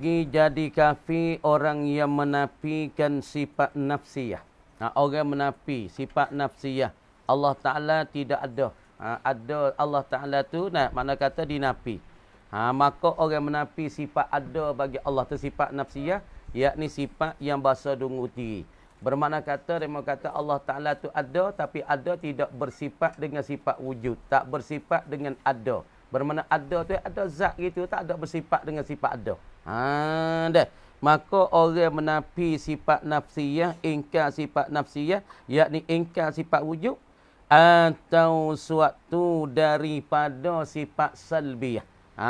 Jadi kafir orang yang menafikan sifat nafsiyah. Orang menafi sifat nafsiyah. Allah Ta'ala tidak ada. Ada Allah Ta'ala tu, mana kata dinafi. Maka orang menafi sifat ada bagi Allah tu sifat nafsiyah, yakni sifat yang bahasa dunguti. Bermakna kata, dia kata Allah Ta'ala tu ada, tapi ada tidak bersifat dengan sifat wujud. Tak bersifat dengan ada. Bermakna ada tu ada zat gitu, tak ada bersifat dengan sifat ada. Dah. Maka orang menafi sifat nafsiyah, ingkar sifat nafsiyah, yakni ingkar sifat wujud, atau suatu daripada sifat salbiyah.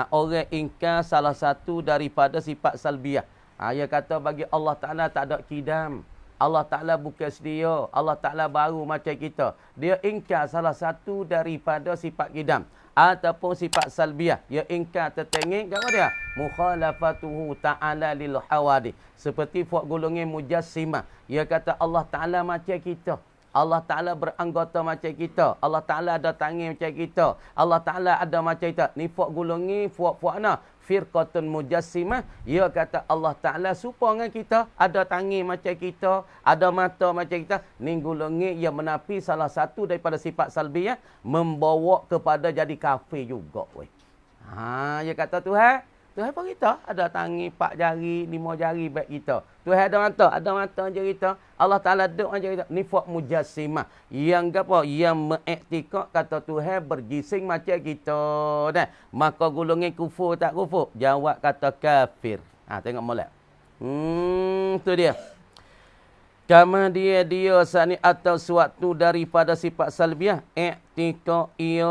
Orang ingkar salah satu daripada sifat salbiyah. Dia kata bagi Allah Ta'ala tak ada kidam. Allah Ta'ala bukan sedia. Allah Ta'ala baru macam kita. Dia ingkar salah satu daripada sifat kidam. Ataupun sifat salbiyah. Dia ingkar tertengik. Apa dia? Mukhalafatuhu ta'ala lil hawadi. Seperti fuak golongan mujassimah. Dia kata Allah Ta'ala macam kita. Allah Ta'ala beranggota macam kita. Allah Ta'ala ada tangan macam kita. Allah Ta'ala ada macam kita. Ni fuak golongan, fuak-fuak na. Firqatun mujassimah. Dia kata Allah Ta'ala serupa dengan kita. Ada tangan macam kita. Ada mata macam kita. Ni golongan yang menafi salah satu daripada sifat salbiyah. Membawa kepada jadi kafir juga. Dia kata Tuhan apa kita? Ada tangan 4 jari, 5 jari baik kita. Tuhan ada mata macam kita. Allah Ta'ala duduk macam kita. Ni fuak mujassimah. Yang apa? Yang mengiktikad kata Tuhan berjising macam kita. Maka golongan kufur tak kufur? Jawab kata kafir. Tengok molek. Tu dia. Kama dia sani atau suatu daripada sifat salbiyah. Iktikad ia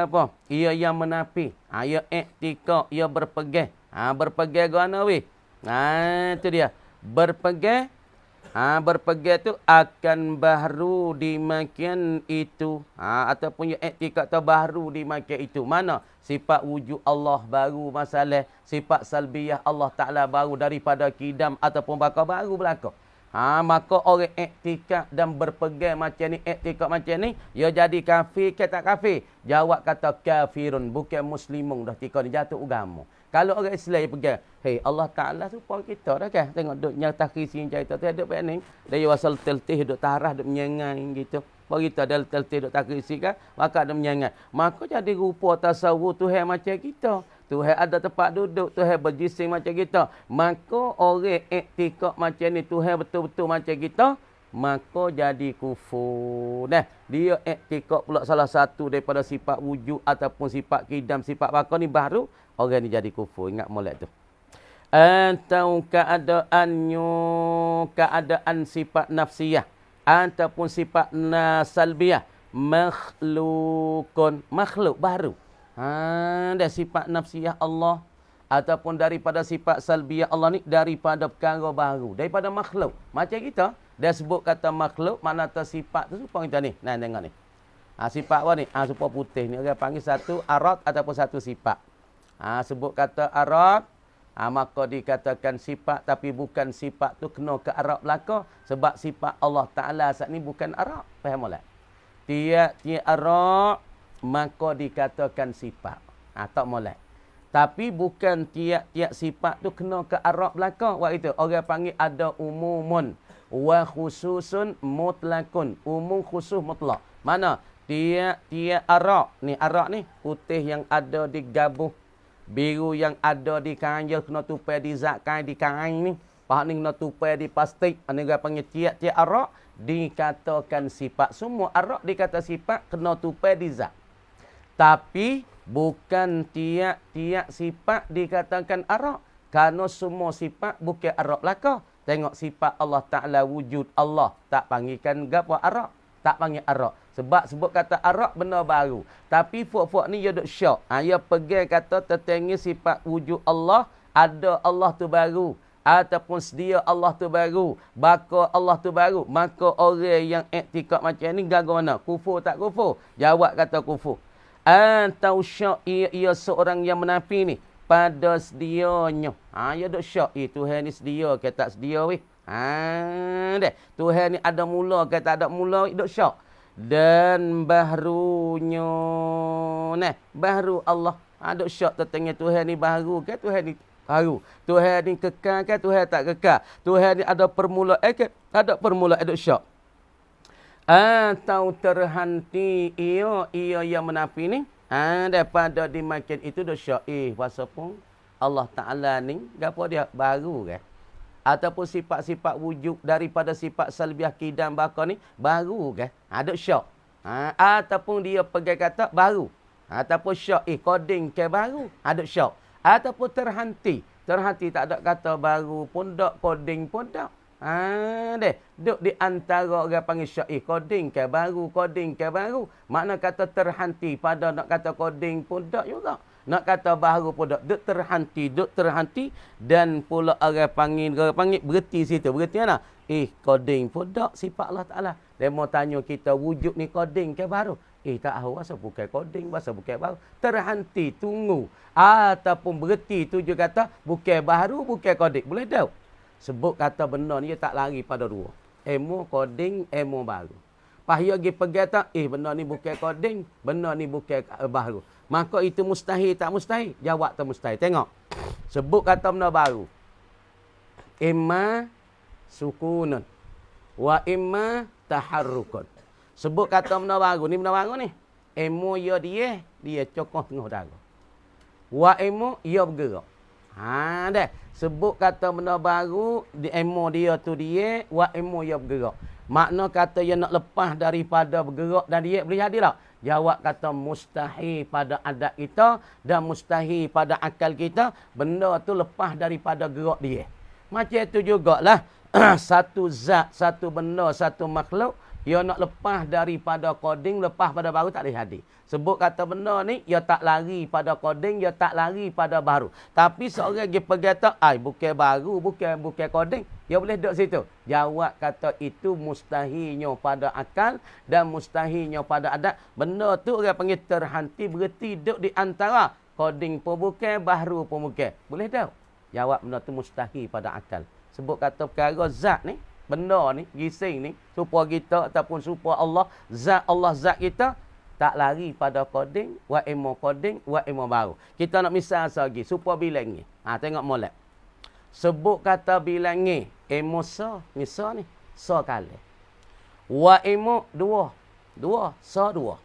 apa? Ia yang menafi. Ia iktikad, ia berpegang. Berpegang ke mana weh? Itu dia. Berpegang. Berpegang tu akan baru dimakan itu. Ataupun ia iktikad tu baru dimakan itu. Mana? Sifat wujud Allah baru masalah. Sifat salbiyah Allah Ta'ala baru daripada kidam ataupun bakal baru belakang. Maka orang iktikad dan berpegang macam ni, iktikad macam ni, dia jadi kafir ke tak kafir? Jawab kata kafirun, bukan muslimun dah tika ni jatuh agama. Kalau orang Islam pegang, Allah Ta'ala supaya kita dah kan. Tengok duk nyata kisi cerita tu ada baik ni. Dia wasal teltih duk tarah duk menyengai gitu. Berita ada teltih duk tak kisi kan, maka ada menyengai. Maka jadi rupa tasawuf Tuhan macam kita. Tuhan ada tempat duduk, Tuhan berjising macam kita. Maka orang iktikad macam ni, Tuhan betul-betul macam kita, maka jadi kufur. Dia iktikad pula salah satu daripada sifat wujud ataupun sifat kidam, sifat bakal ni baru, orang ni jadi kufur. Ingat molek tu. Atau keadaan sifat nafsiyah ataupun sifat salbiyah, makhluk baru. Dan sifat nafsiyah Allah ataupun daripada sifat salbiyah Allah ni daripada perkara baru, daripada makhluk. Macam kita, dia sebut kata makhluk, mana sifat tu supaya kita ni. Tengok ni. Sifat apa ni? Supaya putih ni. Orang panggil satu arat ataupun satu sifat. Sebut kata arat, maka dikatakan sifat, tapi bukan sifat tu kena ke arat belaka. Sebab sifat Allah Ta'ala saat ni bukan arat. Faham tak? Tiap-tiap arat, maka dikatakan sifat. Tak molek. Tapi bukan tiap-tiap sifat tu kena ke arab belaka. Waktu itu orang panggil ada umumun wa khususun mutlakun. Umum khusus mutlak. Mana? Tiap-tiap arab ni putih yang ada di gabuh, biru yang ada di kain, kena tupai di zat kain di kain ni. Pahak ni kena tupai di plastik. Ini orang panggil tiap-tiap arab dikatakan sifat. Semua arab dikata sifat kena tupai di zat. Tapi bukan tiap-tiap sifat dikatakan arak. Kerana semua sifat bukan arak belaka. Tengok sifat Allah Ta'ala wujud Allah. Tak panggilkan apa arak. Tak panggil arak. Sebab sebut kata arak benda baru. Tapi fuak-fuak ni dia duk syak. Dia pegang kata tertengi sifat wujud Allah. Ada Allah tu baru. Ataupun sedia Allah tu baru. Baka Allah tu baru. Maka orang yang iktikad macam ni gagal mana? Kufur tak kufur? Jawab kata kufur. Atau syak ia seorang yang menafi ni pada sedianya. Ia duk syak. Tuhan ni sedia ke tak sedia weh. Tuhan ni ada mula ke tak ada mula, duk syak. Dan baharunya baharu Allah Duk syak tentang Tuhan ni baru ke Tuhan ni baru. Tuhan ni kekal ke Tuhan tak kekal. Tuhan ni ada permulaan ke ada permulaan, duk syak. Atau terhenti ia yang menafi ni. Daripada dimakan itu duk syak. Pasal pun Allah Ta'ala ni gapo dia baru ke? Ataupun sifat-sifat wujud daripada sifat salbiah kidam bakar ni baru ke? Duk syak. Ataupun dia pegang kata baru. Ataupun syak koding ke baru. Duk syak. Ataupun terhenti. Terhenti tak ada kata baru pun tak, koding pun tak. Duk di antara orang panggil syak koding ke baru, koding ke baru. Makna kata terhenti pada nak kata koding pun tak juga. Nak kata baharu pun duk terhenti dan pula orang panggil berhenti situ. Berhenti mana? Koding pun tak sifat Allah Ta'ala. Dia mau tanya kita wujud ni koding ke baru? Tak tahu asal bukan koding, asal bukan baru. Terhenti, tunggu. Ataupun berhenti tuju kata bukan baru, bukan koding. Boleh tahu? Sebut kata benda ni tak lari pada dua. Emo koding, emo baru. Pahaya pergi pegang tak, benda ni bukan koding, benda ni bukan baru. Maka itu mustahil tak mustahil? Jawab tak mustahil. Tengok. Sebut kata benda baru. Imma sukunun. Wa imma taharrukun. Sebut kata benda baru. Ni benda baru ni. Emo ya dia cokoh tengah dagu. Wa emo ya bergerak. Dah. Sebut kata benda baru, emo dia tu dia, wa emo ya bergerak. Makna kata yang nak lepas daripada bergerak dan dia boleh jadi tak? Jawab kata mustahil pada adat kita dan mustahil pada akal kita. Benda tu lepas daripada gerak dia. Macam itu jugalah. Satu zat, satu benda, satu makhluk. Dia nak lepas daripada koding, lepas pada baru tak boleh hadir. Sebut kata benda ni, dia tak lari pada koding, dia tak lari pada baru. Tapi seorang dia pergi kata, bukan baru, bukan koding. Dia boleh duduk situ. Jawab kata itu mustahilnya pada akal dan mustahilnya pada adat. Benda tu orang panggil terhenti, berhenti duduk di antara. Koding pun bukan, baru pun bukan. Boleh tahu? Jawab benda tu mustahil pada akal. Sebut kata perkara zat ni, benda ni, gising ni, supaya kita ataupun supaya Allah, zat kita, tak lari pada koding, wa emo baru. Kita nak misal lagi, supaya bilang ni. Tengok molek. Sebut kata bilang ni, emo so, misal ni, so kali. Wa emo dua, so dua.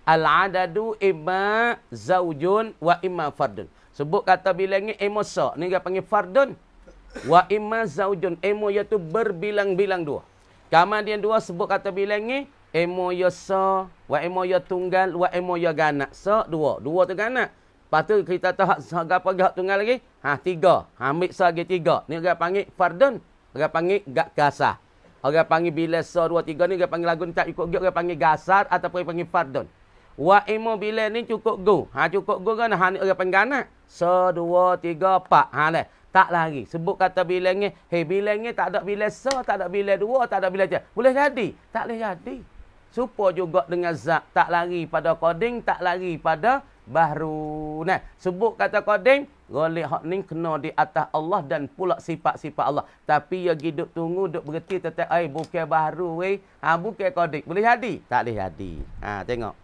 Al-adadu imma zaujun wa imma fardun. Sebut kata bilang ni, emo so. Ni dia panggil fardun. Wa imma zaujun. Emo iaitu berbilang-bilang dua. Kemudian dua sebut kata bilang ni. Emo ya so. Wa emo ya tunggal. Wa emo ya ganak. So dua. Dua tu ganak. Lepas tu kita tahu apa hak tunggal lagi. Tiga. Ambil so lagi tiga. Ni orang panggil fardun. Orang panggil gak gasar. Orang panggil bila so dua tiga ni. Orang panggil lagu ni tak cukup. Orang panggil gasar. Ataupun orang panggil fardun. Wa emo bila ni cukup go. Cukup go kan. Ni orang panggil ganak. So dua tiga empat. Dah. Tak lari. Sebut kata bilangnya. Bilangnya tak ada bilang so, tak ada bilang dua, tak ada bilang tiga. Boleh jadi? Tak boleh jadi. Supaya juga dengan zat. Tak lari pada koding, tak lari pada baru. Nah, sebut kata koding. Golek hak ni kena di atas Allah dan pula sifat-sifat Allah. Tapi ya hidup tunggu, duk berhenti tetap. Bukan baru weh. Bukan koding. Boleh jadi? Tak boleh jadi. Tengok.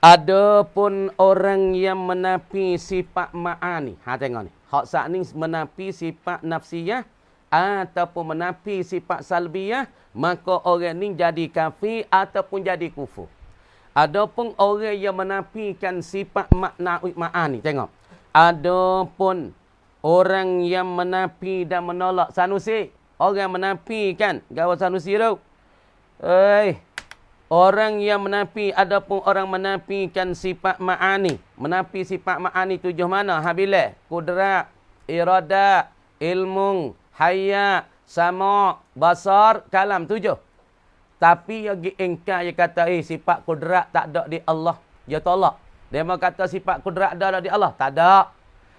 Adapun orang yang menafi sifat ma'ani. Tengok ni. Hak saat ni menafi sifat nafsiyah ataupun menafi sifat salbiyah, maka orang ni jadi kafir ataupun jadi kufur. Adapun orang yang menafikan sifat ma'ani. Tengok. Adapun orang yang menafi dan menolak Sanusi. Orang menafikan. Gawat Sanusi tu. Orang yang menafi, adapun orang menafikan sifat ma'ani. Menafi sifat ma'ani tujuh mana? Habilah, kudrat, iradat, ilmu, hayat, sama, basar, kalam. Tujuh. Tapi yang diingkar, dia kata, sifat kudrat tak ada di Allah. Dia tolak. Dia mau kata sifat kudrat ada di Allah. Tak ada.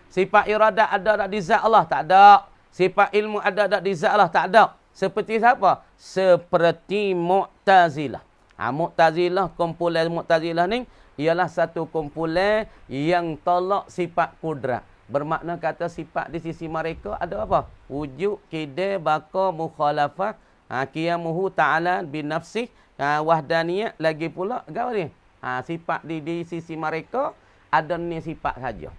Sifat iradat ada di zat Allah. Tak ada. Sifat ilmu ada di zat Allah. Tak ada. Seperti siapa? Seperti Mu'tazilah. Mu'tazilah, kumpulan Mu'tazilah ni ialah satu kumpulan yang tolak sifat kudrat. Bermakna kata sifat di sisi mereka ada apa? Wujud, kidai, baka, mukhalafah, qiyamuhu ta'ala binafsih, wahdaniyah, lagi pula apa ni? Sifat di sisi mereka ada ni sifat saja.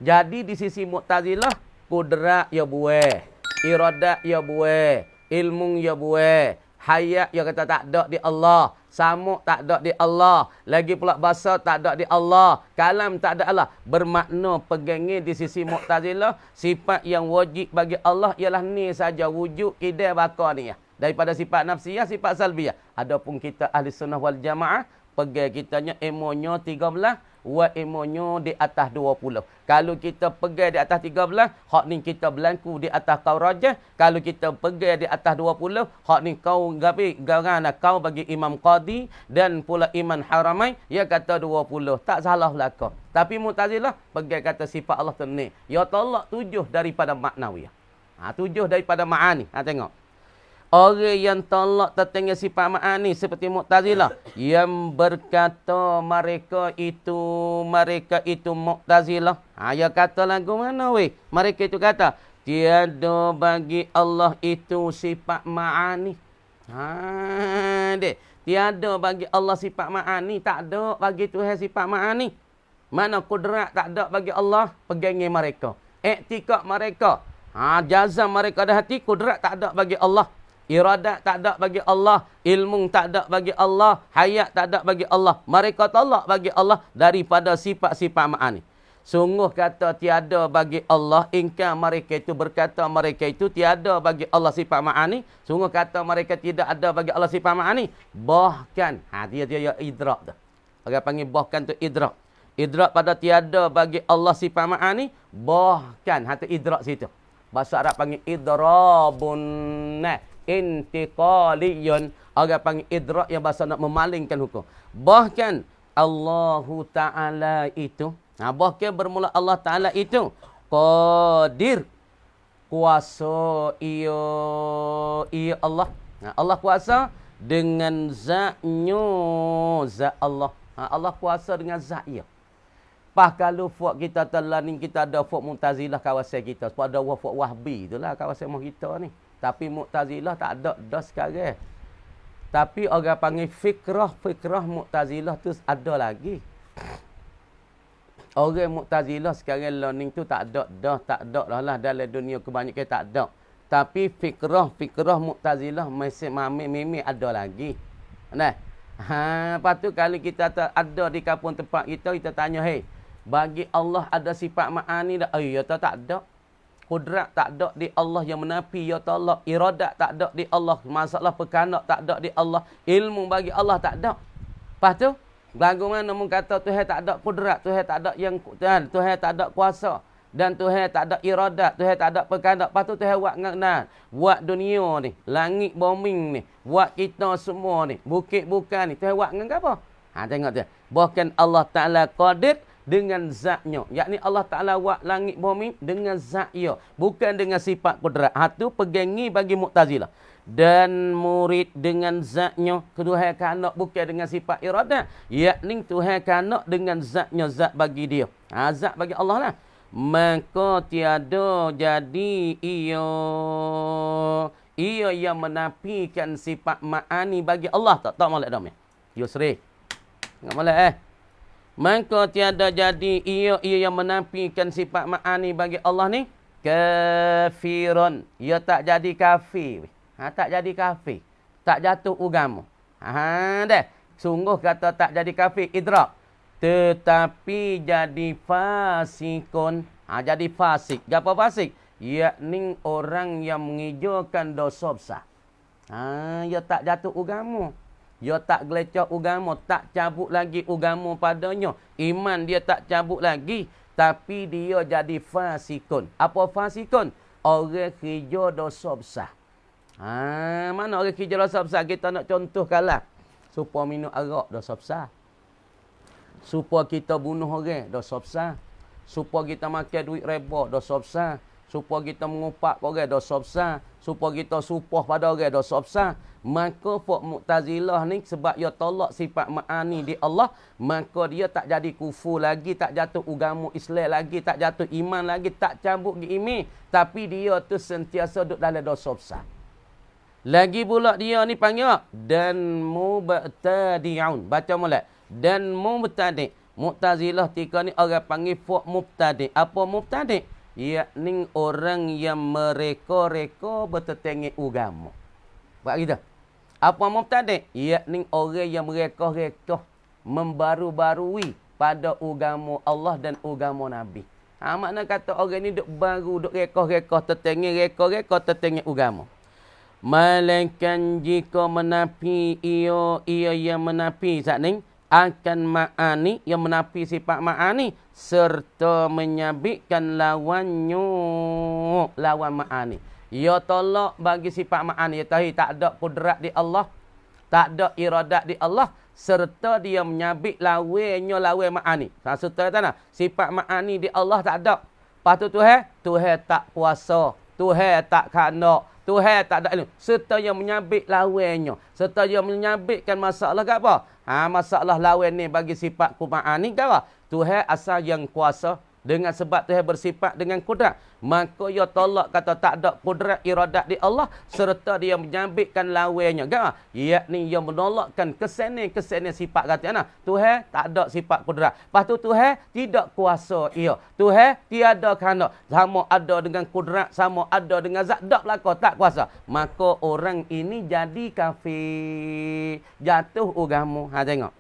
Jadi di sisi Mu'tazilah, kudrat ya buih, iradat ya buih, ilmu ya buih, hayat ya kata tak ada di Allah, samuk tak ada di Allah, lagi pula bahasa tak ada di Allah, kalam tak ada Allah. Bermakna pegangi di sisi Mu'tazilah, sifat yang wajib bagi Allah ialah ni saja, wujud kidai bakar ni ya. Daripada sifat nafsiyah, sifat salbiyah. Adapun kita ahli sunnah wal jamaah, pegang kitanya emonyo 13, wa emonyo di atas 20. Kalau kita pegang di atas 13, hak ni kita berlaku di atas kau raja. Kalau kita pegang di atas 20, hak ni kau gapi garana kau bagi Imam Qadi dan pula Imam Haramain, ya kata 20. Tak salah belaka. Tapi Mu'tazilah pegang kata sifat Allah tu ni. Ya tolak 7 daripada maknawiyah. 7 daripada ma'ani. Tengok. Orang yang tolak tentang sifat ma'ani seperti Mu'tazilah yang berkata mereka itu Mu'tazilah. Ya kata lagu mana weh? Mereka itu kata tiada bagi Allah itu sifat ma'ani. Dek. Tiada bagi Allah sifat ma'ani, tak ada bagi Tuhan sifat ma'ani. Mana kudrat tak ada bagi Allah, pegangi mereka. Iktikad mereka. Jazam mereka dah hati, kudrat tak ada bagi Allah. Iradat tak ada bagi Allah, ilmu tak ada bagi Allah, hayat tak ada bagi Allah. Mereka tolak bagi Allah daripada sifat-sifat ma'ani. Sungguh kata tiada bagi Allah, ingkar mereka itu berkata mereka itu tiada bagi Allah sifat ma'ani. Sungguh kata mereka tidak ada bagi Allah sifat ma'ani. Bahkan, dia idrak tu. Orang panggil bahkan tu idrak. Idrak pada tiada bagi Allah sifat ma'ani, bahkan hati idrak situ. Bahasa Arab panggil idrabun intiqaliyun. Orang panggil idrak yang bahasa nak memalingkan hukum. Bahkan Allahu Ta'ala itu, bahkan bermula Allah Ta'ala itu qadir, kuasa ia Allah. Allah kuasa dengan zatnya, zat Allah. Allah kuasa dengan zat ia. Pas kalau fuak kita terlaning, kita ada fuak Mu'tazilah kawasan kita. Sebab ada fuak Wahbi itulah kawasan kita ni. Tapi Mu'tazilah tak ada dah sekarang. Tapi orang panggil fikrah Mu'tazilah tu ada lagi. Orang Mu'tazilah sekarang learning tu tak ada lah dalam dunia kebanyakan tak ada. Tapi fikrah Mu'tazilah masih mami ada lagi. Nah. Lepas tu kalau kita ada di kampung tempat kita tanya, hey, bagi Allah ada sifat ma'ani dah? Ya tak ada. Kudrat tak ada di Allah yang menapi ya tolak. Iradat tak ada di Allah. Masalah perkanak tak ada di Allah. Ilmu bagi Allah tak ada. Lepas tu, bagaimana mu kata Tuhan tak ada kudrat, Tuhan tak ada yang Tuhan tak ada kuasa, dan Tuhan tak ada iradat, Tuhan tak ada perkanak. Lepas tu Tuhan buat dunia ni, langit bumi ni, buat kita semua ni, bukit bukan ni, Tuhan buat dengan apa? Tengok tu. Bahkan Allah Ta'ala qadir dengan zatnya. Yakni Allah Ta'ala buat langit bumi dengan zatnya. Bukan dengan sifat kudrat. Tu pegangi bagi Mu'tazilah. Dan murid dengan zatnya. Tuhan kanak bukan dengan sifat iradat. Yakni Tuhan kanak dengan zatnya. Zat bagi dia. Zat bagi Allah lah. Maka tiada jadi ia yang menafikan sifat ma'ani bagi Allah. Tak molek dah. Yusri. Enggak molek Maka tiada jadi ia yang menafikan sifat ma'ani bagi Allah ni kafirun. Ia tak jadi kafir. Tak jadi kafir. Tak jatuh agama. Dah. Sungguh kata tak jadi kafir idrak. Tetapi jadi fasikun. Jadi fasik. Apa fasik? Yakni orang yang mengijakan dosa besar. Ia tak jatuh agama. Dia tak gelecah agama, tak cabut lagi agama padanya. Iman dia tak cabut lagi. Tapi dia jadi fasikun. Apa fasikun? Orang kerja dosa besar. Mana orang kerja dosa besar? Kita nak contohkanlah. Supaya minum arak, dosa besar. Supaya kita bunuh orang, dosa besar. Supaya kita makan duit reba, dosa besar. Supaya kita mengupak orang, dosa besar. Supaya kita supah pada orang, dosa besar. Maka Fuq Mu'tazilah ni sebab dia tolak sifat ma'ani di Allah, maka dia tak jadi kufur lagi, tak jatuh agama Islam lagi, tak jatuh iman lagi, tak cabut ke iman. Tapi dia tu sentiasa duduk dalam dosa besar. Lagi pula dia ni panggil dan mubtadi'un. Baca molek. Dan mubtadi'. Mu'tazilah tika ni orang panggil fuq mubtadi'. Apa mubtadi'? Yakni orang yang mereka-reka bertetengah agama. Buat kita. Apa mubtadi'? Yakni orang yang mereka-reka membaru-barui pada agama Allah dan agama Nabi. Makna kata orang ni duk baru, duk reka-reka tetengah agama. Malaikat jika menapi ia yang menapi saat ni akan ma'ani, yang menapi sifat ma'ani serta menyabitkan lawannya, lawan ma'ani. Ia tolak bagi sifat ma'ani. Ia tahu tak ada kudrat di Allah, tak ada iradat di Allah, serta dia menyabit lawannya lawan ma'ani. Maksudnya tak nak? Sifat ma'ani di Allah tak ada. Lepas tu Tuhan tak kuasa, Tuhan tak kanak, Tuhan tak ada ilmu. Serta yang menyabit lawannya. Serta yang menyabitkan masalah ke apa? Masalah lawan ni bagi sifat ma'ani ke apa? Tuhan asal yang kuasa. Dengan sebab Tuhan bersifat dengan kudrat. Maka ia tolak kata tak ada kudrat iradat di Allah. Serta dia menyabitkan lawannya. Kan? Yakni ia menolakkan kesan-kesan sifat kata ana. Tuhan tak ada sifat kudrat. Lepas tu Tuhan tidak kuasa ia. Tuhan tiada kanak. Sama ada dengan kudrat, sama ada dengan zat. Tak belaka, tak kuasa. Maka orang ini jadi kafir. Jatuh agama. Tengok.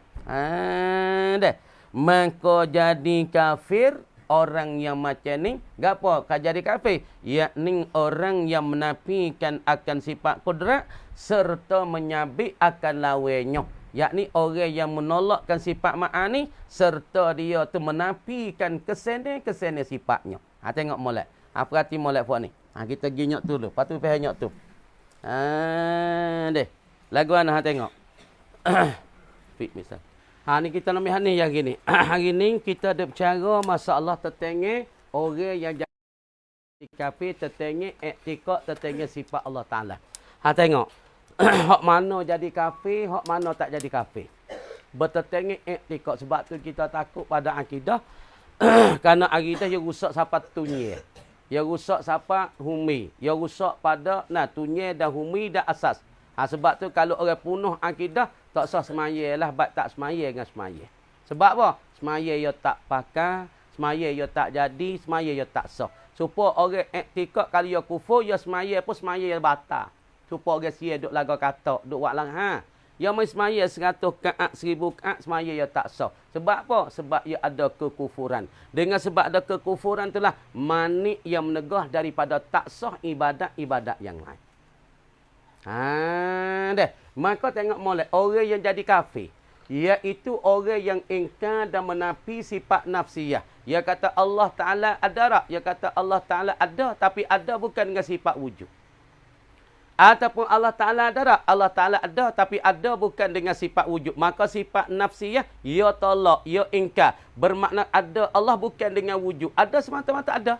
Dah. Maka jadi kafir. Orang yang macam ni, gapo kau jadi kafir? Yakni orang yang menafikan akan sifat kudrat serta menyabit akan lawannya. Yakni orang yang menolakkan sifat ma'ani serta dia tu menafikan kesan-kesan sifatnya. Tengok molek. Perhati molek puak ni. Kita pergi nyok tu dulu. Lepas tu pergi nyok tu. Deh. Lagu mana tengok. Fit misal. Ni kita nak ni yang gini. Hari ni kita ada bercara masalah tetengah orang yang jadi kafir, tetengah iktikad, tetengah sifat Allah Ta'ala. Tengok. Hak mana jadi kafir, hak mana tak jadi kafir. Bertetengah iktikad. Sebab tu kita takut pada akidah. Kerana akidah dia rusak siapa tunyir. Dia rusak siapa humi. Dia rusak pada tunyir dan humi dan asas. Sebab tu kalau orang punuh akidah, tak sah semaya lah, bat tak semaya dengan semaya. Sebab apa? Semaya ia tak pakai, semaya ia tak jadi, semaya ia tak sah. Supaya orang iktikad kalau ia kufur, ia semaya pun semaya ia batal. Supaya orang sia duk lagu kata, duk buat lang Ia main semaya 100 kaat, 1000 kaat, semaya ia tak sah. Sebab apa? Sebab ia ada kekufuran. Dengan sebab ada kekufuran itulah manik yang menegah daripada tak sah ibadat-ibadat yang lain. Dah. Maka tengok molek orang yang jadi kafir, iaitu orang yang ingkar dan menafi sifat nafsiyah. Dia kata Allah Ta'ala ada tak? Dia kata Allah Ta'ala ada, tapi ada bukan dengan sifat wujud. Ataupun Allah Ta'ala ada tak? Allah Ta'ala ada, tapi ada bukan dengan sifat wujud. Maka sifat nafsiyah, ia tolak, ia ingkar. Bermakna ada Allah bukan dengan wujud. Ada semata-mata ada.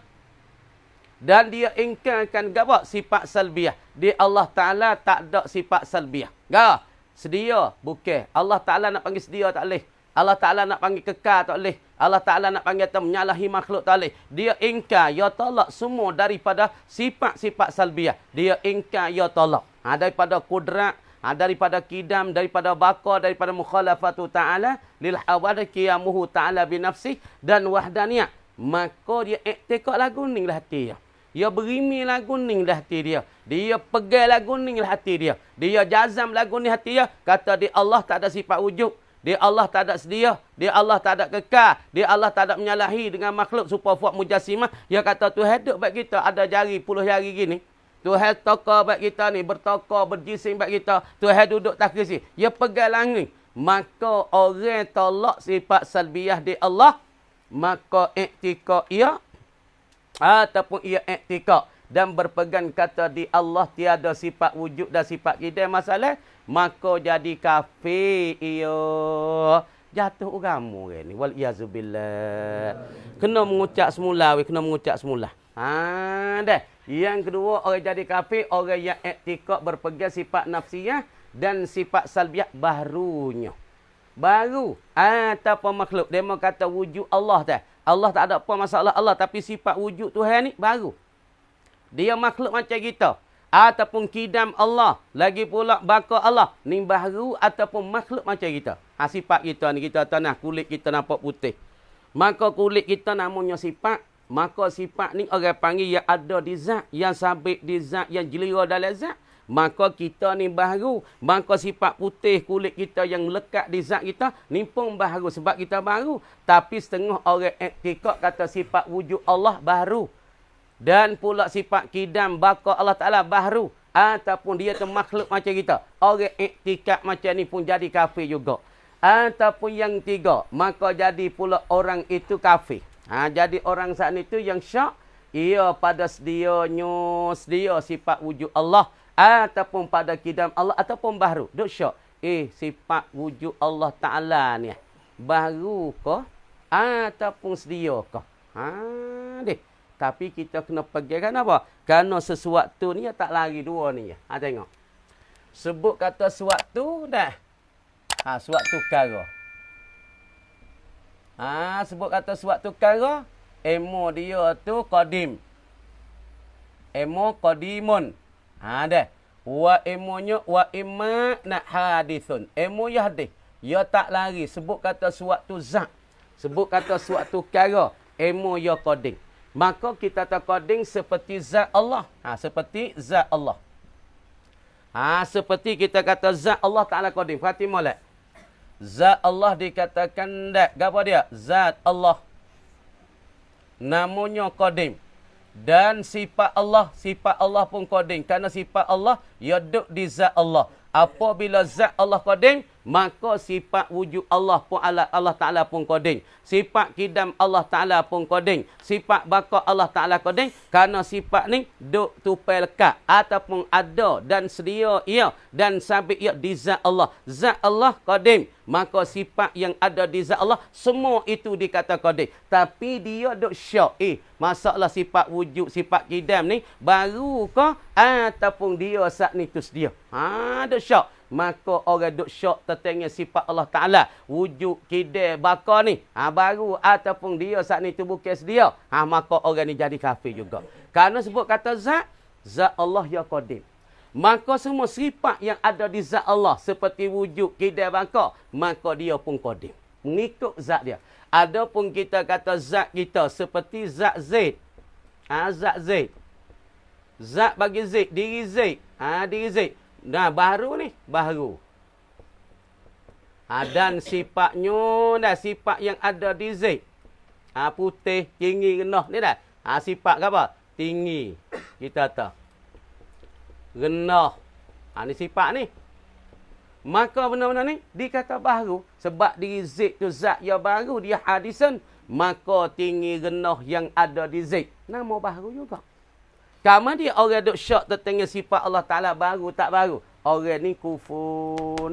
Dan dia ingkarkan gawak sifat salbiah. Di Allah Ta'ala tak ada sifat salbiah. Gawak. Sedia. Bukan. Allah Ta'ala nak panggil sedia tak boleh. Allah Ta'ala nak panggil kekal tak boleh. Allah Ta'ala nak panggil menyalahi makhluk tak boleh. Dia ingkar. Dia tolak semua daripada sifat-sifat salbiah. Dia ingkar. Dia tolak. Daripada kudrat. Daripada kidam. Daripada baka. Daripada mukhalafatu Ta'ala. Lil hawad qiyamuhu Ta'ala binafsih. Dan wahdaniyah. Maka dia iktikad lagu ni lah hati dia. Dia berimi lagu ni lah hati dia. Dia pegang lagu ni lah hati dia. Dia jazam lagu ni hati dia. Kata di Allah tak ada sifat wujud. Di Allah tak ada sedia. Di Allah tak ada kekal. Di Allah tak ada menyalahi dengan makhluk supaya buat mujassimah. Dia kata Tuhan hidup bagi kita ada jari, 10 jari gini. Tuhan toka bagi kita ni, bertoka, berjisim bagi kita. Tuhan duduk tak kisi. Dia pegang langit. Maka orang tolak sifat salbiyah di Allah. Maka iktikad ia ataupun ia iktikad dan berpegang kata di Allah tiada sifat wujud dan sifat kidam masalah, maka jadi kafir ia. Jatuh agama ni. Wal iazubillah. Kena mengucap semula, kena mengucap semula. Dah. Yang kedua, orang jadi kafir orang yang iktikad berpegang sifat nafsiyah dan sifat salbiyah barunya. Baru ataupun makhluk. Dia mau kata wujud Allah dah. Allah tak ada apa masalah Allah. Tapi sifat wujud Tuhan ni baru. Dia makhluk macam kita. Ataupun kidam Allah. Lagi pula baka Allah. Ni baru ataupun makhluk macam kita. Sifat kita ni, kita tanah kulit kita nampak putih. Maka kulit kita namanya sifat. Maka sifat ni orang panggil yang ada di zat, yang sabit di zat, yang jelira dalam zat. Maka kita ni baru. Maka sifat putih kulit kita yang lekat di zat kita, ni pun baru sebab kita baru. Tapi setengah orang iktikad kata sifat wujud Allah baru. Dan pula sifat kidam baka Allah Ta'ala baru. Ataupun dia tu makhluk macam kita. Orang iktikad macam ni pun jadi kafir juga. Ataupun yang tiga, maka jadi pula orang itu kafir. Jadi orang saat itu yang syak, ia pada sedia sifat wujud Allah. Ataupun pada kidam Allah, ataupun baru. Duk syak. Sifat wujud Allah Ta'ala ni. Baru ke? Ataupun sedia ke? Deh. Tapi kita kena pegang apa? Kerana sesuatu ni tak lari dua ni. Tengok. Sebut kata sesuatu dah. Suatu perkara. Sebut kata suatu perkara, emo dia tu qadim. Emo qadimun. Dah. Wa emonya wa imma nak hadithun. Emo ya hadith. Ya tak lari. Sebut kata suatu zat. Sebut kata suatu perkara, emo ya qadim. Maka kita tak qadim seperti zat Allah. Seperti zat Allah. Seperti kita kata zat Allah Ta'ala qadim. Perhati molek. Zat Allah dikatakan tak. Apa dia? Zat Allah. Namanya qadim. Dan sifat Allah pun qadim. Kerana sifat Allah, ia duduk di zat Allah. Apabila zat Allah qadim, maka sifat wujud Allah pun Allah Ta'ala pun qadim. Sifat kidam Allah Ta'ala pun qadim. Sifat baka Allah Ta'ala qadim. Kerana sifat ni duk tupai lekat. Ataupun ada dan sedia ia. Dan sabit ia di zat Allah. Zat Allah qadim. Maka sifat yang ada di zat Allah, semua itu dikata qadim. Tapi dia duk syak. Masalah sifat wujud, sifat kidam ni, baru ke? Ataupun dia saat ni tu sedia. Duk syak. Maka orang duk syak tentang sifat Allah Ta'ala. Wujud kidam baka ni. Baru ataupun dia saat ni tu bukan sedia. Maka orang ni jadi kafir juga. Kerana sebut kata zat, zat Allah ya qadim. Maka semua sifat yang ada di zat Allah seperti wujud kidam baka, maka dia pun qadim. Mengikut zat dia. Adapun kita kata zat kita seperti zat Zaid. Zat Zaid. Zat bagi Zaid, diri Zaid. Diri Zaid. Nah, baru ni, baru. Dan sifatnya, sifat yang ada di Zaid. Putih, tinggi, rendah ni dah. Sifat ke apa? Tinggi. Kita tahu. Rendah. Ni sifat ni. Maka benda-benda ni dikata baru. Sebab diri Zaid tu zat yang baru, dia hadisan. Maka tinggi, rendah yang ada di Zaid. Nama baru juga. Kamu dia orang duk syak tentang sifat Allah Ta'ala baru tak baru. Orang ni kufur.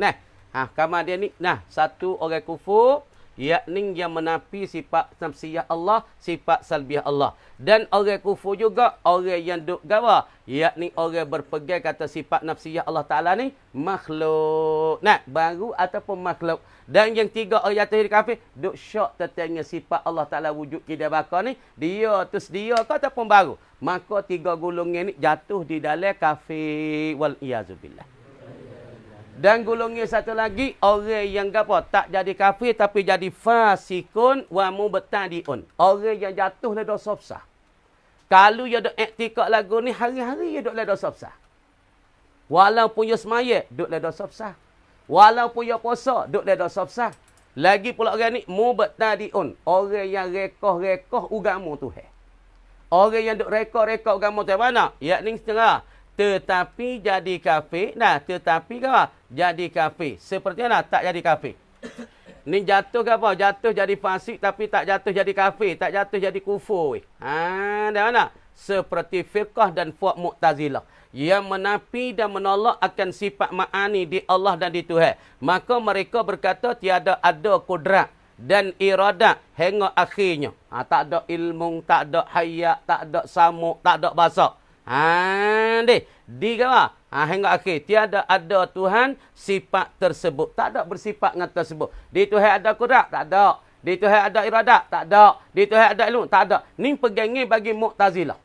Kamu dia ni. Satu orang kufur. Yakni yang menapi sifat nafsiyah Allah. Sifat salbiah Allah. Dan orang kufur juga. Orang yang duk gawa. Yakni orang berpegang kata sifat nafsiyah Allah Ta'ala ni. Makhluk. Baru ataupun makhluk. Dan yang tiga orang jatuh di kafir. Duk syak tentang sifat Allah Ta'ala wujud kidam baka ni. Dia tu sedia ke ataupun baru. Maka tiga golongan ni jatuh di dalam kafir. Wal-iyazubillah. Dan golongan satu lagi. Orang yang apa? Tak jadi kafir tapi jadi fasikun wa mubtadi'un. Orang yang jatuh le dosa besar. Kalau dia duk iktikad lagu ni, hari-hari dia duk le dosa besar. Walaupun dia semaya, duk le dosa besar. Walaupun dia puasa, duk le dosa besar. Lagi pula orang ni, mubtadi'un. Orang yang rekoh-rekoh agama Tuhan. Orang yang duk reka-reka agama Tuhan mana? Yakni setengah. Tetapi jadi kafir. Tetapi apa? Jadi kafir. Seperti mana? Tak jadi kafir. Ni jatuh ke apa? Jatuh jadi fasik tapi tak jatuh jadi kafir. Tak jatuh jadi kufur. Dah mana? Seperti firqah dan fuak Mu'tazilah. Yang menapi dan menolak akan sifat ma'ani di Allah dan di Tuhan. Maka mereka berkata tiada ada kudrat dan iradat hingga akhirnya. Tak ada ilmu, tak ada hayat, tak ada samuk, tak ada basar. Di apa? Hingga akhir. Tiada ada Tuhan sifat tersebut. Tak ada bersifat dengan tersebut. Di Tuhan ada kudrat? Tak ada. Di Tuhan ada iradat? Tak ada. Di Tuhan ada ilmu? Tak ada. Ni pegangi bagi Mu'tazilah.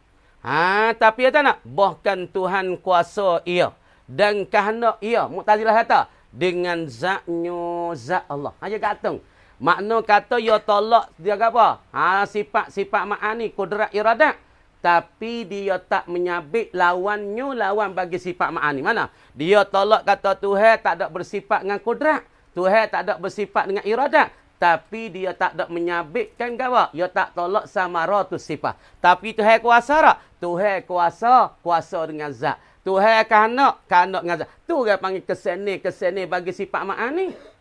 Tapi tak nak. Bahkan Tuhan kuasa ia. Dan kehendak ia. Mu'tazilah kata. dengan zatnya zat Allah. Aja kata. Makna kata ya tolak dia apa? Sifat-sifat ma'ani, kudrat iradat. Tapi dia tak menyabit lawannya lawan bagi sifat ma'ani. Mana? Dia tolak kata Tuhan tak ada bersifat dengan kudrat. Tuhan tak ada bersifat dengan iradat. Tapi dia tak ada menyabitkan apa? Dia tak tolak samaratus sifat. Tapi Tuhan kuasa tak? Tuhan kuasa dengan zat. Tuhan kanak dengan zat. Tu dia panggil keseni bagi sifat ma'ani.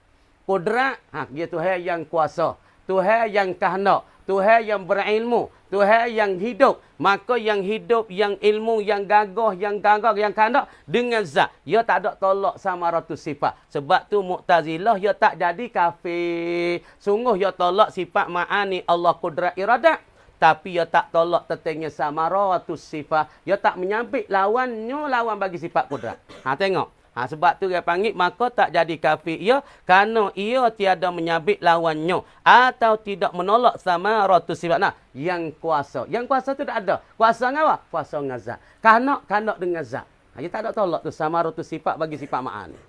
Kudrat, dia Tuhan yang kuasa. Tuhan yang kanak. Tuhan yang berilmu. Tuhan yang hidup. Maka yang hidup, yang ilmu, yang gagah, yang kanak dengan zat. Dia tak ada tolak sama ratus sifat. Sebab tu Mu'tazilah, dia tak jadi kafir. Sungguh dia tolak sifat ma'ani Allah kudrat iradat. Tapi dia tak tolak tetengnya sama ratus sifat. Dia tak menyabit lawannya lawan bagi sifat kudrat. Tengok. Sebab tu dia panggil, maka tak jadi kafir ia kerana ia tiada menyabit lawannya atau tidak menolak sama ratus sifat. Nah, yang kuasa. Yang kuasa tu tak ada. Kuasa dengan apa? Kuasa dengan zat. Kanak dengan zat. Dia tak ada tolak tu sama ratus sifat bagi sifat ma'ani.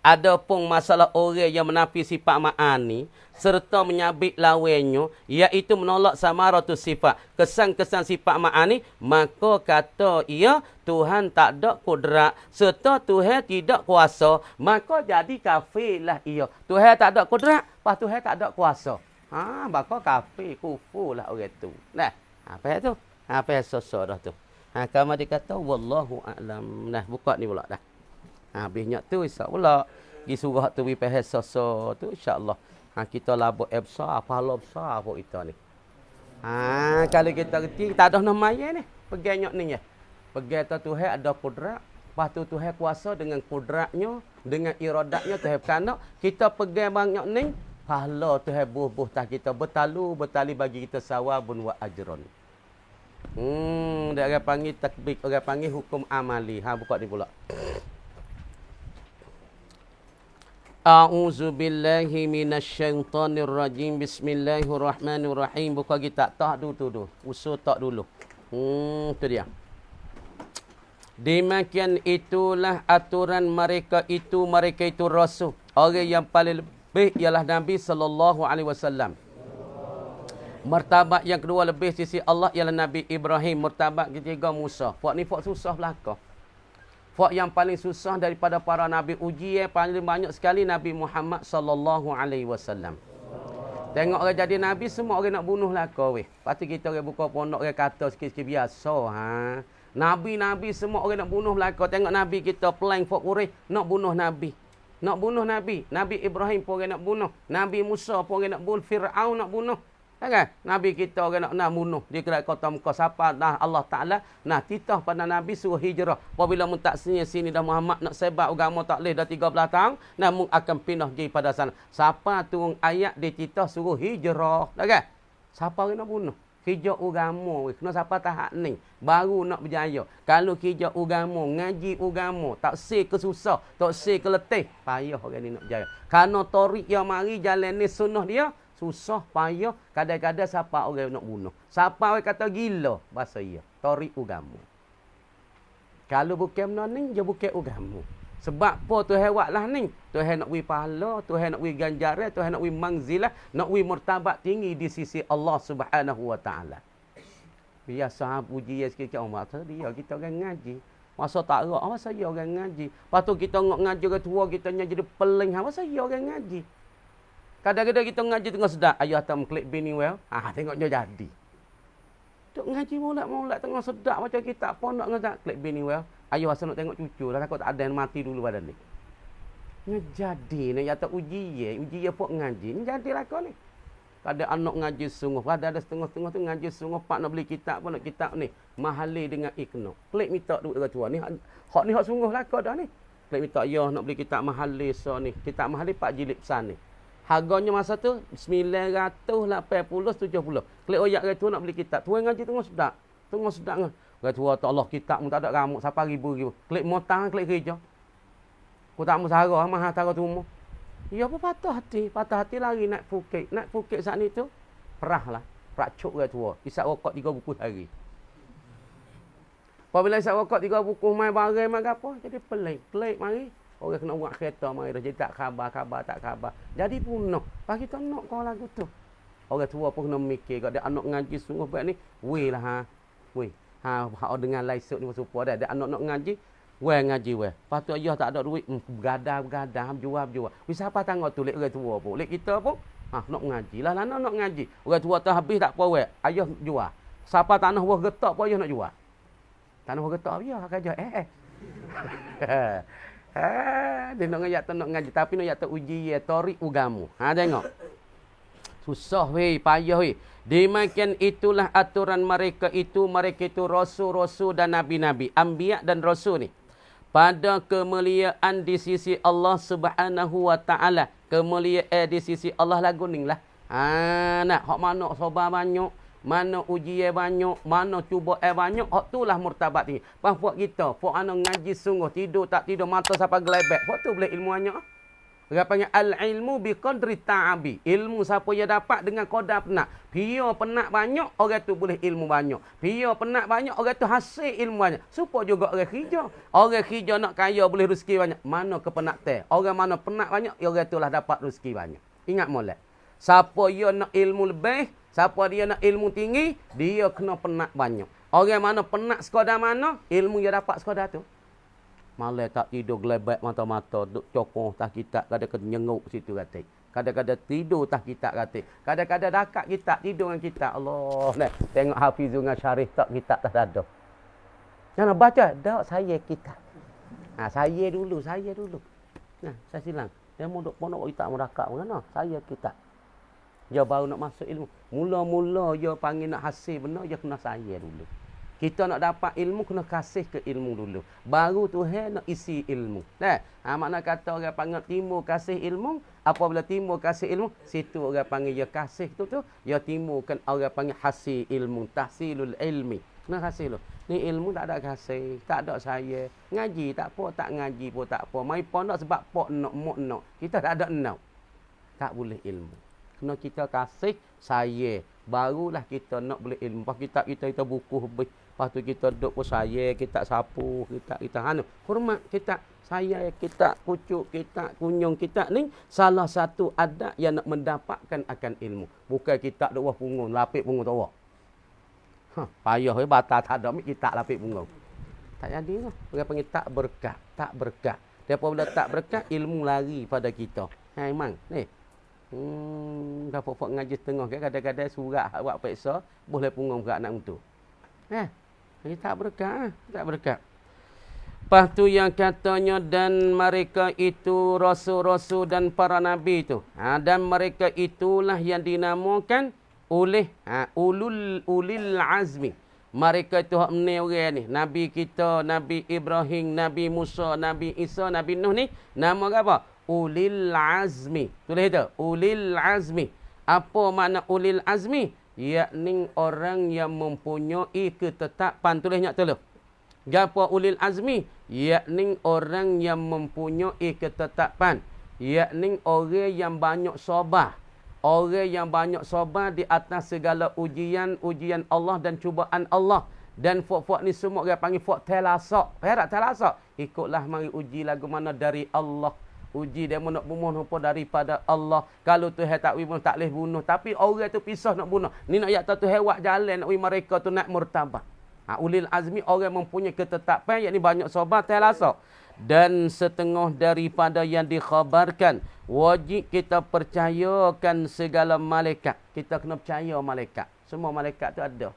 Adapun masalah orang yang menafi sifat ma'ani serta menyabit lawannya, iaitu menolak samaratus sifat, kesan-kesan sifat ma'ani, maka kata ia Tuhan tak ada kudrat serta Tuhan tidak kuasa, maka jadi kafirlah ia. Tuhan tak ada kudrat, pas Tuhan tak ada kuasa. Maka kafir, kufurlah orang tu. Nah, apa tu? Apa sosok dah tu? Kamu dikata wallahu a'lam. Nah, buka ni pula dah. Habisnya tu insya pula disuruh tu pergi pahal sosok tu insya-Allah. Kita labuk besar, pahala besar apa kita ni. Kalau kita reti tak ada nama ya ni. Pegangnya ni ya. Pegang Tuhan ada kudrat, lepas tu Tuhan kuasa dengan kudratnya, dengan iradatnya Tuhan kanak. Kita pegang banyak ni, pahala Tuhan buh-buh tak kita bertali bagi kita sawabun wa ajron. Dia orang panggil takbik, orang panggil hukum amali. Buka ni pula. A'udzu billahi minasyaitonir rajim. Bismillahirrahmanirrahim. Buka kita tak dulu. Usul tak dulu. Tu dia. Demikian itulah aturan mereka itu rasul. Orang yang paling lebih ialah Nabi sallallahu alaihi wasallam. Martabat yang kedua lebih sisi Allah ialah Nabi Ibrahim. Martabat ketiga Musa. Fak ni fak susah belaka. Fak yang paling susah daripada para nabi uji paling banyak sekali Nabi Muhammad sallallahu alaihi wasallam. Tengok orang jadi nabi semua orang nak bunuh lah kau weh. Pasti kita orang buka pondok orang kata sikit-sikit biasa Nabi semua orang nak bunuh lah kau. Tengok nabi kita plan fak Quraisy nak bunuh nabi. Nak bunuh nabi. Nabi Ibrahim pun orang nak bunuh. Nabi Musa pun orang nak bunuh. Firaun nak bunuh. Kan? Nabi kita orang nak bunuh. Dia kira kota Mekah siapa dah Allah Taala. Nah, titah pada Nabi suruh hijrah. Apabila mun tak sini dah Muhammad nak sebar agama tak leh dah 13 tahun, namun akan pindah pergi pada sana. Siapa turun ayat di titah suruh hijrah. Kan? Siapa orang nak bunuh? Hijau agama. Kena siapa tahap ni baru nak berjaya. Kalau hijau agama, ngaji agama, tak se ke susah, tak se ke letih, payah orang ni nak berjaya. Karena tarik yang mari jalan ni sunnah dia susah, payah, kadang-kadang siapa orang nak bunuh. Siapa orang kata gila, bahasa ia. Tarik agama. Kalau bukan benda ni, dia bukan agama. Sebab apa Tuhan buat lah ni? Tuhan nak beri pahala, Tuhan nak beri ganjaran, Tuhan nak beri mangzilah, nak beri martabat tinggi di sisi Allah Subhanahu wa taala. Biasa puji sikit-sikit masa dia kita orang ngaji. Masa tak erak, masa dia orang ngaji. Lepas tu kita ngaji ke tua, kita jadi peling, masa dia orang ngaji. Kadang-kadang kita ngaji tengah sedap. Ayah tak mengklik bini well. Tengoknya jadi. Duk ngaji mulat-mulat tengah sedap macam kita pun nak ngajak klik bini well. Ayah asal nak tengok cucu lah. Takut tak ada yang mati dulu badan ni. Ngejadi ni. Yata uji ye pun ngaji. Ni jadilah kau ni. Kadang anak ngaji sungguh. Kadang ada setengah-setengah tu ngaji sungguh. Pak nak beli kitab pun nak kitab ni. Mahali dengan ikno. Klik minta duit dengan tua ni. Hak ni hak sungguh lah kau dah ni. Klik minta ayah nak beli kitab mahali so ni. Kitab mahali 4 jilid pesan ni. Harganya masa tu 980-70. Klik oyak orang tua nak beli kitab. Tua ngaji tengah sedap. Tengah sedap kan. Orang tua tak Allah kitab mu tak ada ramuk. Siapa ribu-ribu. Klik motang, klik kerja. Ku tak mu sahara. Mahal tara tu mu. Ya apa patah hati. Patah hati lari nak Phuket. Nak Phuket saat ni tu. Perah lah. Peracuk orang tua. Isap rokok 3 buku hari. Apabila isap rokok 3 buku main barang main apa. Jadi pelik. Pelik mari. Orang kena buat kereta mai dah. Jadi tak khabar tak khabar. Jadi pun nak. Pas kita nak kau lagu tu. Orang tua pun kena mikir. Kalau dia anak ngaji sungguh baik ni. Weh lah ha. Weh. Ha, dengan laisuk ni supaya dah. Dia anak nak ngaji. Weh ngaji weh. Lepas tu ayah tak ada duit. Bergadang. Jual. Siapa tanggung tu? Lek orang tua pun. Lek kita pun. Ha, nak ngaji lah. Lana nak ngaji. Orang tua tu habis tak apa weh. Ayah jual. Siapa tanah wah getak pun ayah nak jual. Tanah wah getak ayah kerja. Dia nak ngaji. Tapi nak yata uji ya. Torik ugamu. Ha, tengok. Susah weh. Payah weh. Demikian itulah aturan mereka itu rasul-rasul dan nabi-nabi, anbiya dan rasul ni. Pada kemuliaan di sisi Allah Subhanahu wa taala, kemuliaan di sisi Allah lagu ning lah. Nak hak mana sabar banyak, mana ujian banyak, mana cuba banyak, hak tulah murtabat ni. Pas buat kita, pok ana ngaji sungguh tidur tak tidur mata sampai gelebek. Hak tu boleh ilmu banyak. Dia panggil al-ilmu biqadri ta'abi. Ilmu siapa yang dapat dengan qadar penat. Pia penat banyak, orang tu boleh ilmu banyak. Pia penat banyak, orang tu hasil ilmu banyak. Supaya juga orang kerja. Orang kerja nak kaya boleh rezeki banyak. Mana kepenatan? Orang mana penat banyak, orang tu lah dapat rezeki banyak. Ingat molek. Siapa yang nak ilmu lebih, siapa dia nak ilmu tinggi, dia kena penat banyak. Orang mana penat sekadar mana, ilmu yang dapat sekadar tu. Malam tak tidur gelebek mata-mata, duk cokong tak kitab, kadang-kadang nyenguk situ kata. Kadang-kadang tidur tak kitab kata. Kadang-kadang dakat kitab, tidur dengan kitab. Allah, nah, tengok Hafizul dengan Syarif tak kitab tak ada. Jangan baca, dak saya kitab. Saya dulu. Nah, saya silang. Dia mau duk pondok kitab merakak mana? Saya kitab. Dia baru nak masuk ilmu. Mula-mula dia panggil nak hasil benar, dia kena saya dulu. Kita nak dapat ilmu, kena kasih ke ilmu dulu. Baru Tuhan nak isi ilmu. Makna kata orang panggil timbul kasih ilmu. Apabila timbul kasih ilmu, situ orang panggil dia kasih tu. Dia timbulkan orang panggil hasil ilmu. Tahsilul ilmi. Kena kasih lu. Ni ilmu tak ada kasih. Tak ada saya. Ngaji tak apa, tak ngaji pun tak apa. Mai pondok sebab pok nak, mok nak. Kita tak ada nak. Tak boleh ilmu. Kena kita kasih saya. Barulah kita nak boleh ilmu. Pas kita buku habis. Lepas tu kita duduk pun saya, kita sapu, kita anu. Hormat kita, saya, kita kucuk, kita kunyung, kita ni salah satu adab yang nak mendapatkan akan ilmu. Bukan kita duduk punggung, lapik punggung tu. Payah batal tak ada, kita lapik punggung. Tak jadi lah. Orang panggil tak berkat. Dia apabila tak berkat, ilmu lari pada kita. Hai mang, ni. Dapat ngaji setengah, kadang-kadang surat buat peksa, boleh punggung kat anak untuk. Jadi tak berkat. Lepas tu yang katanya dan mereka itu rasul-rasul dan para nabi itu. Dan mereka itulah yang dinamakan oleh ulil azmi. Mereka itu hak ni orang ni. Nabi kita, Nabi Ibrahim, Nabi Musa, Nabi Isa, Nabi Nuh ni. Nama apa? Ulil azmi. Tulis itu. Ulil azmi. Apa makna ulil azmi? Yakni orang yang mempunyai ketetapan. Tulisnya tulis. Gapa ulil azmi? Yakni orang yang mempunyai ketetapan. Yakni orang yang banyak sabar. Orang yang banyak sabar di atas segala ujian Allah dan cubaan Allah. Dan fok-fok ni semua orang panggil fok telasak. Perak telasak. Ikutlah mari uji lagu mana dari Allah. Uji dia nak bunuh apa daripada Allah. Kalau Tuhan tak bunuh, tak boleh bunuh. Tapi orang tu pisah nak bunuh. Ni nak yata Tuhan buat jalan nak mereka tu nak murtabah. Ulil azmi orang mempunyai ketetapan, yakni banyak sabar telasak. Dan setengah daripada yang dikhabarkan, wajib kita percayakan segala malaikat. Kita kena percaya malaikat. Semua malaikat tu ada.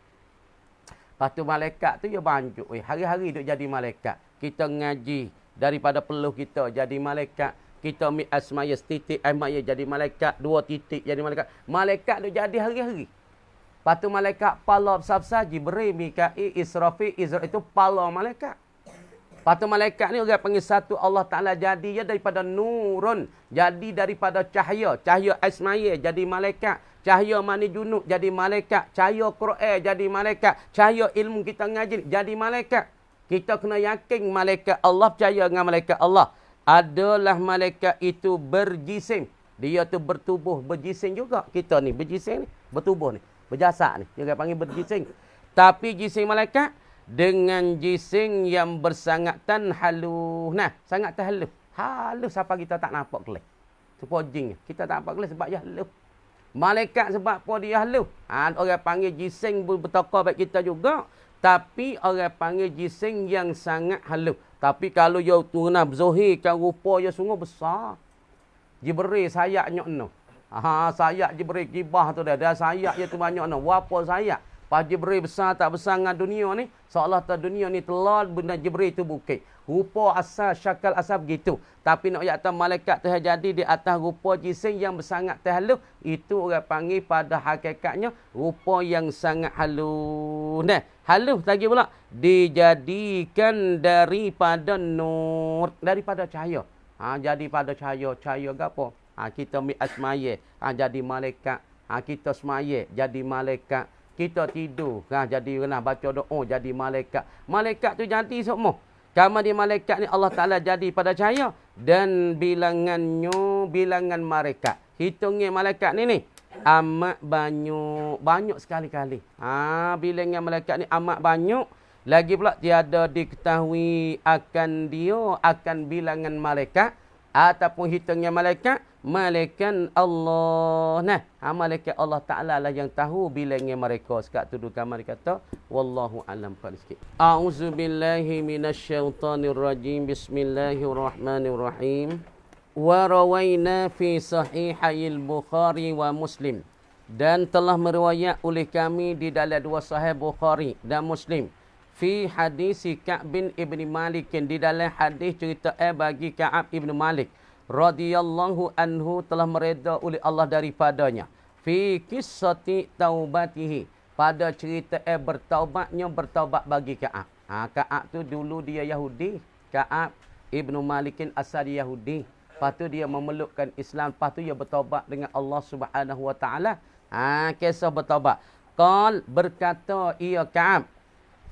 Lepas tu malaikat tu dia banjuk. Hari-hari duk jadi malaikat. Kita ngaji. Daripada peluh kita jadi malaikat. Kita mi asmaya titik asmaya jadi malaikat. 2 titik jadi malaikat. Malaikat tu jadi hari-hari. Lepas tu malaikat pala besar-besar. Jibril, Mikail, Israfil, Israel itu pala malaikat. Lepas tu malaikat ni orang panggil satu Allah Ta'ala jadi ya daripada nurun. Jadi daripada cahaya. Cahaya asmaya jadi malaikat. Cahaya mani junub jadi malaikat. Cahaya Quran jadi malaikat. Cahaya ilmu kita ngaji jadi malaikat. Kita kena yakin malaikat Allah, percaya dengan malaikat Allah. Adalah malaikat itu berjisim. Dia tu bertubuh, berjisim juga. Kita ni berjisim ni, bertubuh ni, berjasad ni. Dia panggil berjisim. Tapi jisim malaikat dengan jisim yang bersangatan halus. Nah, sangat halus. Halus siapa kita tak nampak kelik. Sepojing kita tak nampak kelik sebab dia halus. Malaikat sebab apa dia halus? Orang panggil jising bertakar baik kita juga. Tapi orang panggil jising yang sangat halus. Tapi kalau dia kena berzohirkan rupa dia sungguh besar. Jibril sayapnya no. Sayap Jibril kibah tu dah. Dah sayap dia tu banyak no. Berapa sayap? Pas Jibril besar tak besar dengan dunia ni. Seolah tak dunia ni telah benda Jibril tu bukit. Rupa asal, syakal asal begitu. Tapi nak atas malaikat terjadi di atas rupa jising yang sangat terhalus. Itu orang panggil pada hakikatnya rupa yang sangat halus. Nah, halus lagi pula. Dijadikan daripada nur. Daripada cahaya. Jadi pada cahaya. Cahaya ke apa? Kita semaya. Jadi malaikat. Kita semaya. Jadi malaikat. Kita tidur. Jadi baca doa. Jadi malaikat. Malaikat tu jadi semua. Kamar di malaikat ni Allah Ta'ala jadi pada cahaya. Dan bilangannya, bilangan malaikat. Hitungnya malaikat ni. Amat banyak. Banyak sekali-kali. Bilangan malaikat ni amat banyak. Lagi pula tiada diketahui akan dia, akan bilangan malaikat. Ataupun hitungnya malaikat. Malaikat Allah. Nah, malaikat Allah Ta'ala lah yang tahu bilangnya mereka. Sekat tu kamar kata, wallahu alam kan sikit. A'udzubillahi minasyaitonirrajim. Bismillahirrahmanirrahim. Wa rawaina fi sahihayil Bukhari wa Muslim. Dan telah meriwayat oleh kami di dalam dua sahih Bukhari dan Muslim. Fi hadis Ka'b bin Ibn Malik. Di dalam hadis cerita bagi Ka'ab Ibn Malik. Radiyallahu anhu telah mereda oleh Allah daripadanya. Fi qissati taubatihi. Pada cerita bertaubatnya, bertaubat bagi Ka'ab. Ka'ab tu dulu dia Yahudi. Ka'ab Ibn Malikin asal Yahudi. Lepas tu dia memelukkan Islam. Lepas tu dia bertaubat dengan Allah Subhanahu Wa Ta'ala. Kisah bertaubat. Qal berkata ia Ka'ab.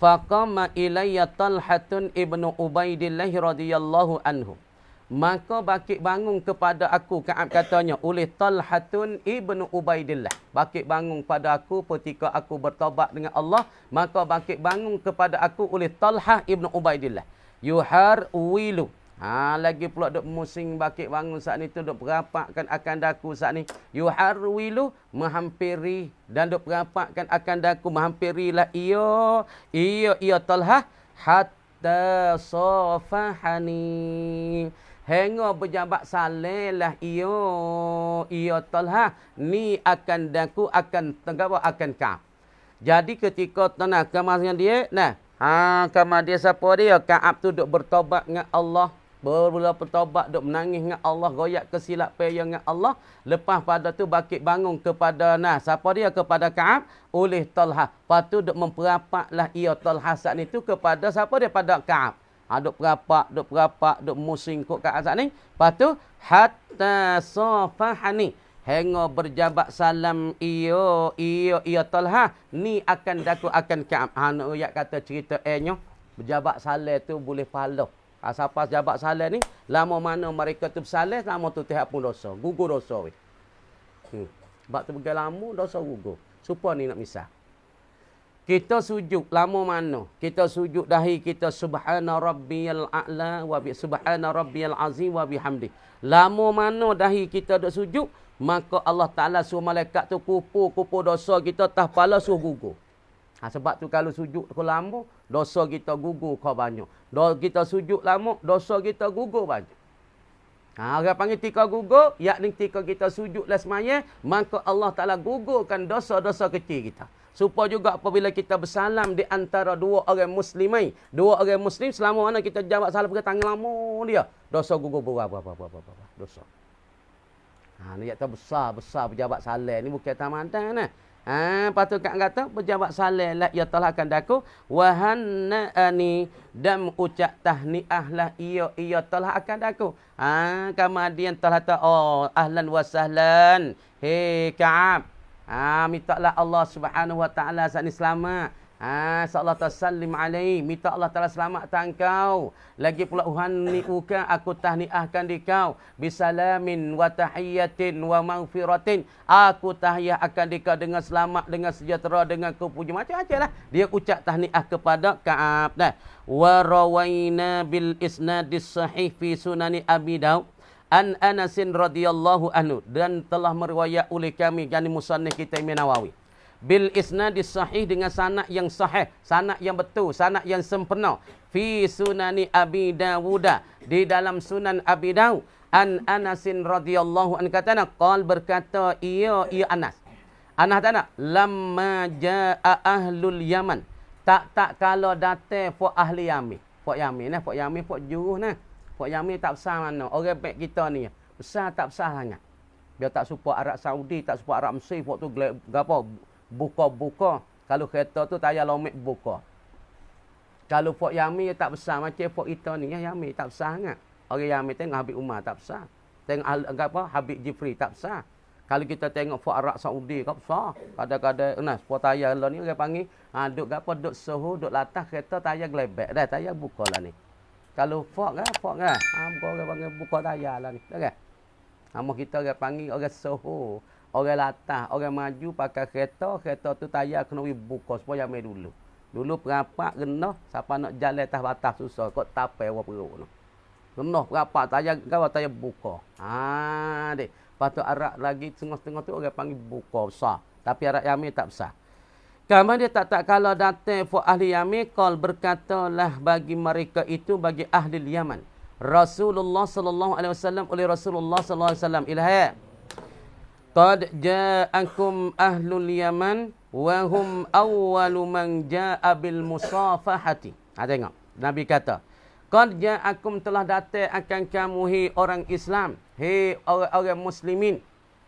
Faqama ilayya Talhatun ibnu Ubaidillah radhiyallahu anhu. Maka bakit bangun kepada aku, Ka'ab katanya, oleh Talhatun ibnu Ubaidillah. Bakit bangun pada aku ketika aku bertaubat dengan Allah. Maka bakit bangun kepada aku oleh Talhah ibnu Ubaidillah. Yuhar wilu. Lagi pula duk musing bakit bangun saat ni tu duk berapakkan akan daku saat ni. Yuhar wilu menghampiri dan duk berapakkan akan daku menghampirilah ia Talhah hatta safahani. Hingga berjabat salehlah ia Talhah ni akan daku akan tenggawa akan Ka'ab. Jadi ketika tanah kamarnya dia, kamar dia siapa dia? Ka'ab tu duk bertobat dengan Allah. Bermula bertobat duk menangis dengan Allah, goyak kesilap payah dengan Allah. Lepas pada tu bakit bangun kepada siapa dia? Kepada Ka'ab oleh Talhah. Lepas tu duk memperapaklah ia Talhah saat ni tu kepada siapa dia? Pada Ka'ab. Duk perapak, duk musing kot kat asal ni. Lepas tu, hatta safahani. Hingga berjabat salam ia Talhah. Ni akan daku akan Ka'ab. Nak ayat kata cerita nya. Berjabat salam tu boleh pahala. Siapa jabat salam ni, lama mana mereka tu bersalam, lama tu tiap pun dosa. Gugur dosa. Sebab tu pergi lama, dosa gugur. Supaya ni nak misal. Kita sujud lama mana? Kita sujud dahi kita subhana rabbiyal a'la wa bi subhana rabbiyal azim wa bihamdi. Lama mana dahi kita duk sujud, maka Allah Taala suruh malaikat tu kupu dosa kita atas kepala suruh gugur. Sebab tu kalau sujud lama, dosa kita gugur kau banyak. Kita sujud lama, dosa kita gugur banyak. Orang panggil tika gugur, yakni tika kita sujudlah semaya, maka Allah Taala gugurkan dosa-dosa kecil kita. Supaya juga apabila kita bersalam di antara dua orang muslimai. Dua orang muslim selama mana kita jawab salam pakai tangan lama dia. Dosa gugur berapa. Dosa. Ni kata besar berjabat salam. Ni bukan tamandan. Patut kata berjabat salam lah ia telah akan daku. Wahanna'ani dan ucap tahniah lah ia telah akan daku. Kemudian telah ahlan wa sahlan. Hei Ka'ab. Mintalah Allah Subhanahu Wa Ta'ala saat ni selamat. Seolah tasallim alaihi, minta Allah Taala selamatkan kau. Lagi pula uhanniuka, aku tahniahkan di kau bisalamin wa tahiyatin wa maghfiratin. Aku tahiyah akan di kau dengan selamat, dengan sejahtera, dengan kepuji, macam-macam lah. Dia ucap tahniah kepada Ka'ab. Wa rawaina bil isnadis sahih fi sunani Abi Daud an Anasin radhiyallahu anhu, dan telah meriwayat oleh kami yakni musannif kita Imam Nawawi bil isnadis sahih, dengan sanad yang sahih, sanad yang betul, sanad yang sempurna, fi sunani Abi Dawud, di dalam sunan Abi Daud, an Anasin radhiyallahu anhu katana qal, berkata ia Anas tanya lamma jaa ahlul Yaman, tak kalau datang fok ahli Yamin, fok Yamin fok juruh nah, fok Yamin tak besar mana orang baik kita ni, besar tak besar sangat, biar tak support Arab Saudi, tak support Arab Mesir, fok tu gapo buka. Kalau kereta tu tayar lomik buka. Kalau Fort Yami tak besar macam Fort kita ni, Yami tak besar sangat. Orang Yami tengok Habib Umar tak besar. Tengok Habib Jifri tak besar. Kalau kita tengok Fort Arab Saudi kau besar. Kadang-kadang Fort tayar lah ni orang panggil duk duk suhu, duk latah kereta tayar gelebek dah, tayar buka lah ni. Kalau Fort kan, buka orang panggil buka tayar lah ni. Dah kan? Nama kita orang panggil orang suhu. Orang latah, orang maju pakai kereta tu tayar kena buka supaya main dulu. Dulu perapak genah, siapa nak jalan atas batas susah, kok tapai wa perut noh. Genah perapak tayar buka. Dek. Patut Arab lagi tengah-tengah tu orang panggil buka besar. Tapi Arab Yamin tak besar. Kamu dia tak kalau datang fu ahli Yamin, qal berkatalah bagi mereka itu, bagi ahli Yaman, Rasulullah sallallahu alaihi wasallam, oleh Rasulullah sallallahu alaihi wasallam, ilha qad ja'akum ahlul Yaman wa hum awwalu man ja'a bil musafahati. Tengok. Nabi kata, qad ja'akum, telah datang akan kamu hai orang Islam, hai orang muslimin.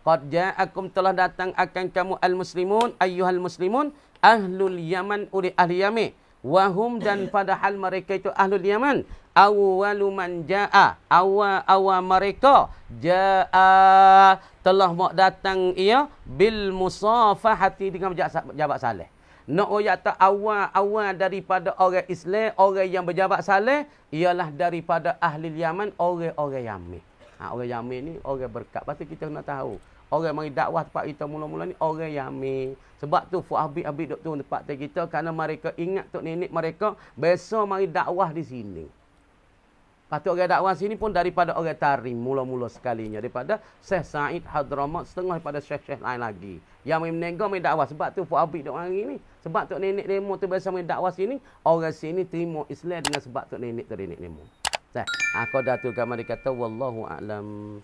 Qad ja'akum, telah datang akan kamu al-muslimun, ayyuhal muslimun, ahlul Yaman, oleh ahli Yaman. Wahum, dan padahal mereka itu ahlul Yaman, awwalu man ja'a, awal mereka ja'a, telah mau datang ia bil musafahati, dengan berjabat saleh. Nak oyak tak awal daripada orang Islam, orang yang berjabat saleh, ialah daripada ahli Yaman, orang Yamin. Orang Yamin ni orang berkat. Pasti kita kena tahu, orang mari dakwah tempat kita mula-mula ni orang Yamin. Sebab tu Habib duk turun tempat kita, kerana mereka ingat tok nenek mereka besok mari dakwah di sini. Patut orang dakwah sini pun daripada orang Tarim mula-mula sekalinya, daripada Syekh Said Hadramaut, setengah daripada syekh-syekh lain lagi. Yang menengok mai dakwah, sebab tu Habib duk hari ni. Sebab tok nenek demo tu biasa mai dakwah sini, orang sini terima Islam dengan sebab tok nenek nemo. Aku dah tu gambar dikata wallahu a'lam.